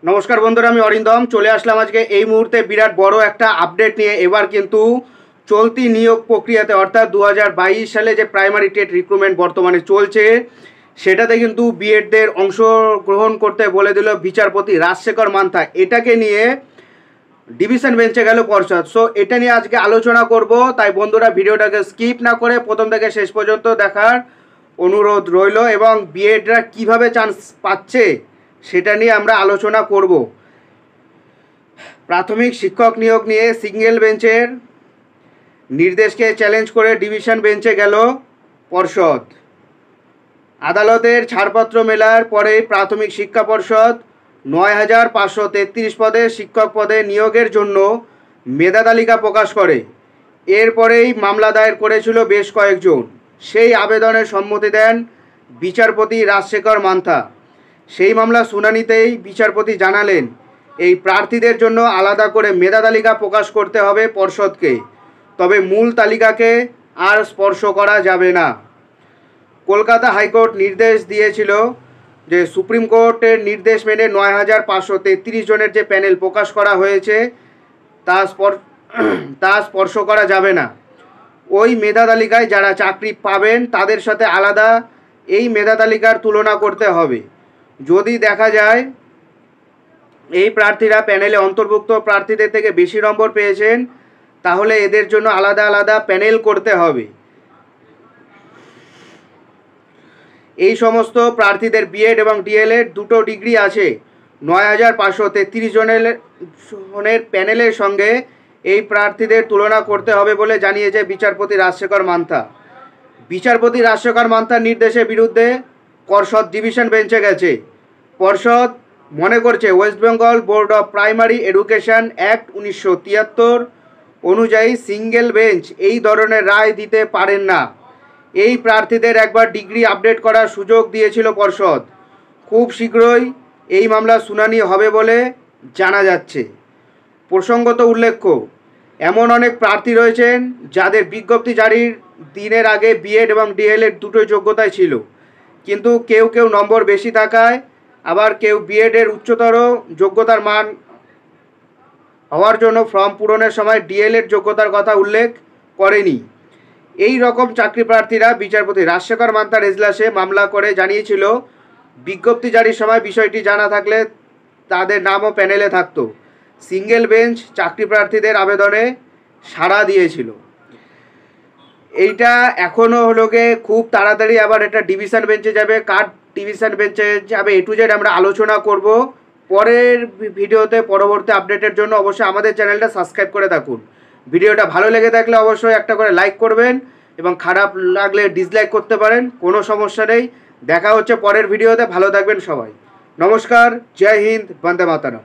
নমস্কার বন্ধুরা, আমি অরিন্দম চলে আসলাম আজকে এই মুহূর্তে বিরাট বড় একটা আপডেট নিয়ে। এবার কিন্তু চলতি নিয়োগ প্রক্রিয়াতে অর্থাৎ 2022 সালে যে প্রাইমারি টেট রিক্রুটমেন্ট বর্তমানে চলছে সেটাতে কিন্তু বিএডদের অংশগ্রহণ করতে বলে দিল বিচারপতি রাজশেখর মান্থা। এটাকে নিয়ে ডিভিশন বেঞ্চে গেল পর্ষদ। সো এটা নিয়ে আজকে আলোচনা করব, তাই বন্ধুরা ভিডিওটাকে স্কিপ না করে প্রথম থেকে শেষ পর্যন্ত দেখার অনুরোধ রইল এবং বিএডরা কিভাবে চান্স পাচ্ছে সেটা নিয়ে আমরা আলোচনা করব। প্রাথমিক শিক্ষক নিয়োগ নিয়ে সিঙ্গেল বেঞ্চের নির্দেশকে চ্যালেঞ্জ করে ডিভিশন বেঞ্চে গেল পর্ষদ। আদালতের ছাড়পত্র মেলার পরে প্রাথমিক শিক্ষা পর্ষদ ৯,৫৩৩ পদে শিক্ষক পদে নিয়োগের জন্য মেধা তালিকা প্রকাশ করে। এরপরেই মামলা দায়ের করেছিল বেশ কয়েকজন। সেই আবেদনের সম্মতি দেন বিচারপতি রাজশেখর মান্থা। সেই মামলা শুনানিতেই বিচারপতি জানালেন, এই প্রার্থীদের জন্য আলাদা করে মেধা তালিকা প্রকাশ করতে হবে পর্ষদকে, তবে মূল তালিকাকে আর স্পর্শ করা যাবে না। কলকাতা হাইকোর্ট নির্দেশ দিয়েছিল যে সুপ্রিম কোর্টের নির্দেশ মেনে ৯,৫৩৩ জনের যে প্যানেল প্রকাশ করা হয়েছে তা স্পর্শ করা যাবে না। ওই মেধা তালিকায় যারা চাকরি পাবেন তাদের সাথে আলাদা এই মেধা তালিকার তুলনা করতে হবে। যদি দেখা যায় এই প্রার্থীরা প্যানেলে অন্তর্ভুক্ত প্রার্থীদের থেকে বেশি নম্বর পেয়েছেন, তাহলে এদের জন্য আলাদা আলাদা প্যানেল করতে হবে। এই সমস্ত প্রার্থীদের বিএড এবং ডিএলএড দুটো ডিগ্রি আছে। ৯,৫৩৩ জনের প্যানেলের সঙ্গে এই প্রার্থীদের তুলনা করতে হবে বলে জানিয়েছে বিচারপতি রাজশেখর মান্থা। বিচারপতি রাজশেখর মান্থার নির্দেশের বিরুদ্ধে পর্ষদ ডিভিশন বেঞ্চে গেছে। পর্ষদ মনে করছে West Bengal board of primary education act ১৯৭৩ অনুযায়ী সিঙ্গেল বেঞ্চ এই ধরনের রায় দিতে পারেন না। এই প্রার্থীদের একবার ডিগ্রি আপডেট করার সুযোগ দিয়েছিল পর্ষদ। খুব শীঘ্রই এই মামলা শুনানি হবে বলে জানা যাচ্ছে। প্রসঙ্গত উল্লেখ্য, এমন অনেক প্রার্থী রয়েছেন যাদের বিজ্ঞপ্তি জারির দিনের আগে বিএড এবং ডিএলএড দুটোই যোগ্যতায় ছিল, কিন্তু কেউ কেউ নম্বর বেশি থাকায়, আবার কেউ বিএডের উচ্চতর যোগ্যতার মান হওয়ার জন্য ফর্ম পূরণের সময় ডিএলএড যোগ্যতার কথা উল্লেখ করেনি। এই রকম চাকরি প্রার্থীরা বিচারপতি রাজশেখর মান্থার এজলাসে মামলা করে জানিয়েছিল, বিজ্ঞপ্তি জারির সময় বিষয়টি জানা থাকলে তাদের নামও প্যানেলে থাকতো। সিঙ্গেল বেঞ্চ চাকরি প্রার্থীদের আবেদনে সাড়া দিয়েছিল। এইটা এখনও হলো গিয়ে খুব তাড়াতাড়ি আবার এটা ডিভিশন বেঞ্চে যাবে। কার ডিভিশন বেঞ্চে যাবে A to Z আমরা আলোচনা করব পরের ভিডিওতে। পরবর্তী আপডেটের জন্য অবশ্যই আমাদের চ্যানেলটা সাবস্ক্রাইব করে থাকুন। ভিডিওটা ভালো লেগে থাকলে অবশ্যই একটা করে লাইক করবেন এবং খারাপ লাগলে ডিসলাইক করতে পারেন, কোনো সমস্যা নেই। দেখা হচ্ছে পরের ভিডিওতে। ভালো থাকবেন সবাই। নমস্কার, জয় হিন্দ, বন্দে মাতরম।